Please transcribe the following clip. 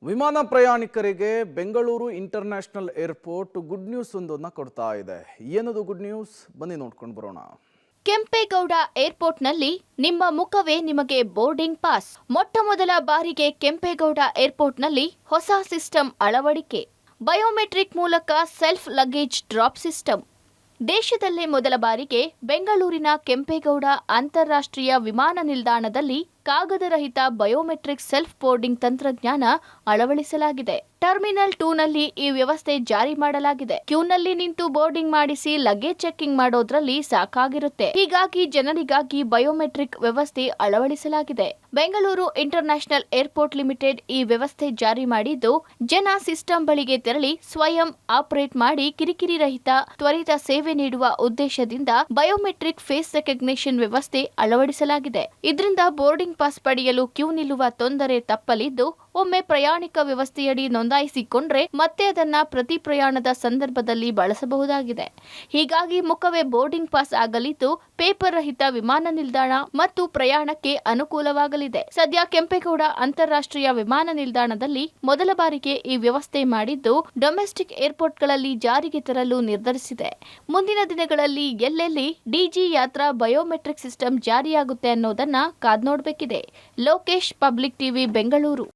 ವಿಮಾನ ಪ್ರಯಾಣಿಕರಿಗೆ Bengaluru international airport good news ಒಂದನ್ನು ಕೊಡ್ತಾ ಇದೆ. ಏನದು ಗುಡ್ ನ್ಯೂಸ್? ಬನ್ನಿ ನೋಡ್ಕೊಂಡು ಬರೋಣ. ಕೆಂಪೇಗೌಡ ಏರ್ಪೋರ್ಟ್ನಲ್ಲಿ ನಿಮ್ಮ ಮುಖವೇ ನಿಮಗೆ ಬೋರ್ಡಿಂಗ್ ಪಾಸ್. ಮೊಟ್ಟಮೊದಲ ಬಾರಿಗೆ ಕೆಂಪೇಗೌಡ ಏರ್ಪೋರ್ಟ್ನಲ್ಲಿ ಹೊಸ ಸಿಸ್ಟಮ್ ಅಳವಡಿಕೆ. ಬಯೋಮೆಟ್ರಿಕ್ ಮೂಲಕ ಸೆಲ್ಫ್ ಲಗೇಜ್ ಡ್ರಾಪ್ ಸಿಸ್ಟಮ್. ದೇಶದಲ್ಲೇ ಮೊದಲ ಬಾರಿಗೆ ಬೆಂಗಳೂರಿನ ಕೆಂಪೇಗೌಡ ಅಂತಾರಾಷ್ಟ್ರೀಯ ವಿಮಾನ ನಿಲ್ದಾಣದಲ್ಲಿ ಕಾಗದರಹಿತ ಬಯೋಮೆಟ್ರಿಕ್ ಸೆಲ್ಫ್ ಬೋರ್ಡಿಂಗ್ ತಂತ್ರಜ್ಞಾನ ಅಳವಡಿಸಲಾಗಿದೆ. ಟರ್ಮಿನಲ್ 2 ನಲ್ಲಿ ಈ ವ್ಯವಸ್ಥೆ ಜಾರಿ ಮಾಡಲಾಗಿದೆ. ಕ್ಯೂನಲ್ಲಿ ನಿಂತು ಬೋರ್ಡಿಂಗ್ ಮಾಡಿಸಿ ಲಗೇಜ್ ಚೆಕಿಂಗ್ ಮಾಡೋದ್ರಲ್ಲಿ ಸಾಕಾಗಿರುತ್ತೆ. ಹೀಗಾಗಿ ಜನರಿಗಾಗಿ ಬಯೋಮೆಟ್ರಿಕ್ ವ್ಯವಸ್ಥೆ ಅಳವಡಿಸಲಾಗಿದೆ. ಬೆಂಗಳೂರು ಇಂಟರ್ನ್ಯಾಷನಲ್ ಏರ್ಪೋರ್ಟ್ ಲಿಮಿಟೆಡ್ ಈ ವ್ಯವಸ್ಥೆ ಜಾರಿ ಮಾಡಿದ್ದು, ಜನ ಸಿಸ್ಟಮ್ ಬಳಿಗೆ ತೆರಳಿ ಸ್ವಯಂ ಆಪರೇಟ್ ಮಾಡಿ ಕಿರಿಕಿರಿ ರಹಿತ ತ್ವರಿತ ಸೇವೆ ನೀಡುವ ಉದ್ದೇಶದಿಂದ ಬಯೋಮೆಟ್ರಿಕ್ ಫೇಸ್ ರೆಕಗ್ನಿಷನ್ ವ್ಯವಸ್ಥೆ ಅಳವಡಿಸಲಾಗಿದೆ. ಇದರಿಂದ ಬೋರ್ಡಿಂಗ್ ಪಾಸ್ ಪಡೆಯಲು ಕ್ಯೂ ನಿಲ್ಲುವ ತೊಂದರೆ ತಪ್ಪಲಿದ್ದು, ಒಮ್ಮೆ ಪ್ರಯಾಣಿಕ ವ್ಯವಸ್ಥೆಯಡಿ ನೋಂದಾಯಿಸಿಕೊಂಡ್ರೆ ಮತ್ತೆ ಅದನ್ನ ಪ್ರತಿ ಪ್ರಯಾಣದ ಸಂದರ್ಭದಲ್ಲಿ ಬಳಸಬಹುದಾಗಿದೆ. ಹೀಗಾಗಿ ಮುಖವೇ ಬೋರ್ಡಿಂಗ್ ಪಾಸ್ ಆಗಲಿದ್ದು, ಪೇಪರ್ ರಹಿತ ವಿಮಾನ ನಿಲ್ದಾಣ ಮತ್ತು ಪ್ರಯಾಣಕ್ಕೆ ಅನುಕೂಲವಾಗಲಿದೆ. ಸದ್ಯ ಕೆಂಪೇಗೌಡ ಅಂತಾರಾಷ್ಟ್ರೀಯ ವಿಮಾನ ನಿಲ್ದಾಣದಲ್ಲಿ ಮೊದಲ ಬಾರಿಗೆ ಈ ವ್ಯವಸ್ಥೆ ಮಾಡಿದ್ದು, ಡೊಮೆಸ್ಟಿಕ್ ಏರ್ಪೋರ್ಟ್ಗಳಲ್ಲಿ ಜಾರಿಗೆ ತರಲು ನಿರ್ಧರಿಸಿದೆ. ಮುಂದಿನ ದಿನಗಳಲ್ಲಿ ಎಲ್ಲೆಲ್ಲಿ ಡಿಜಿ ಯಾತ್ರಾ ಬಯೋಮೆಟ್ರಿಕ್ ಸಿಸ್ಟಮ್ ಜಾರಿಯಾಗುತ್ತೆ ಅನ್ನೋದನ್ನ ಕಾದ್ ನೋಡಬೇಕಿದೆ. Lokesh, public TV, Bengaluru.